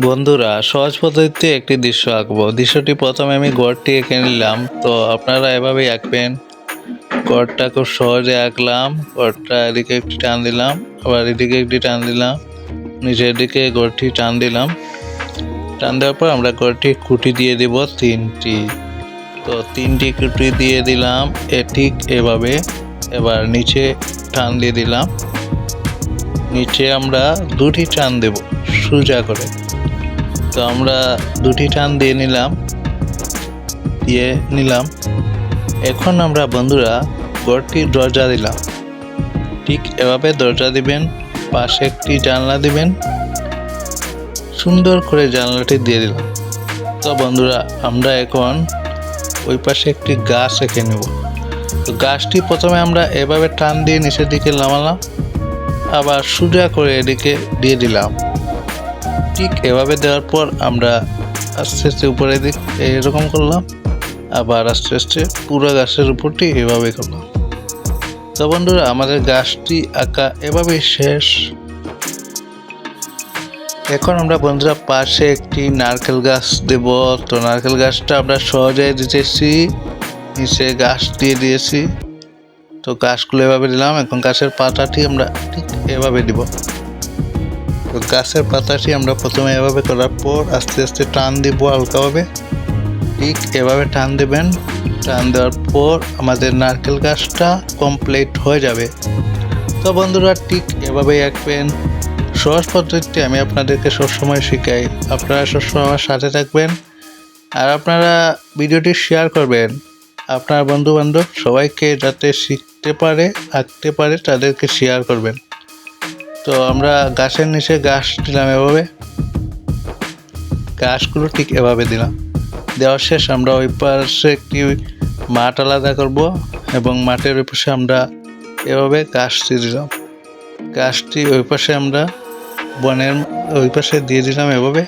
বন্ধুরা, সহজ পদ্ধতিতে একটি দৃশ্য আঁকবো। দৃশ্যটি প্রথমে আমি গড়টি এঁকে নিলাম। তো আপনারা এভাবেই আঁকবেন। গড়টা খুব সহজে আঁকলাম। গড়টা এদিকে একটি টান দিলাম, আবার এদিকে একটি টান দিলাম, নিচের দিকে গড়টি টান দিলাম। টান দেওয়ার পর আমরা গড়টি খুঁটি দিয়ে দিব 3টি। তো 3টি খুঁটি দিয়ে দিলাম ঠিক এভাবে। এবার নিচে টান দিয়ে দিলাম। নিচে আমরা 2টি টান দেব সোজা করে। তো আমরা 2টি টান দিয়ে নিলাম। এখন আমরা বন্ধুরা গড়টির দরজা দিলাম। ঠিক এভাবে দরজা দিবেন, পাশে একটি জানলা দিবেন, সুন্দর করে জানলাটি দিয়ে দিলাম। তো বন্ধুরা, আমরা এখন ওই পাশে একটি গাছ এঁকে নেব। তো গাছটি প্রথমে আমরা এভাবে টান দিয়ে নিচের দিকে নামালাম, আবার সোজা করে এদিকে দিয়ে দিলাম। ঠিক এভাবে দেওয়ার পর আমরা আস্তে আস্তে উপরের দিক এরকম করলাম, আবার আস্তে আস্তে পুরো গাছের উপরটি এভাবে করলাম। তো বন্ধুরা, আমাদের গাছটি আঁকা এভাবেই শেষ। এখন আমরা বন্ধুরা পাশে একটি নারকেল গাছ দেব। তো নারকেল গাছটা আমরা সহজে দিতেছি, নিচে গাছ দিয়ে দিয়েছি। তো গাছগুলো এভাবে দিলাম। এখন গাছের পাতাটি আমরা ঠিক এভাবে দিব। তো গাছের পাতাটি আমরা প্রথমে এভাবে করার পর আস্তে আস্তে টান দিব হালকাভাবে। ঠিক এভাবে টান দেবেন। টান দেওয়ার পর আমাদের নারকেল গাছটা কমপ্লিট হয়ে যাবে। তো বন্ধুরা, ঠিক এভাবেই আঁকবেন। সহজ পদ্ধতিতে আমি আপনাদেরকে সবসময় শেখাই। আপনারা সবসময় আমার সাথে থাকবেন, আর আপনারা ভিডিওটি শেয়ার করবেন আপনার বন্ধুবান্ধব সবাইকে, যাতে শিখতে পারে, আঁকতে পারে, তাদেরকে শেয়ার করবেন। তো আমরা গাছের নিচে গাছ দিলাম এভাবে। গাছগুলো ঠিক এভাবে দিলাম। দেওয়ার শেষ আমরা ওই পাশে একটি মাঠ আলাদা করব, এবং মাঠের ওই পাশে আমরা এভাবে গাছটি দিলাম। গাছটি ওই পাশে আমরা বনের ওই পাশে দিয়ে দিলাম এভাবে।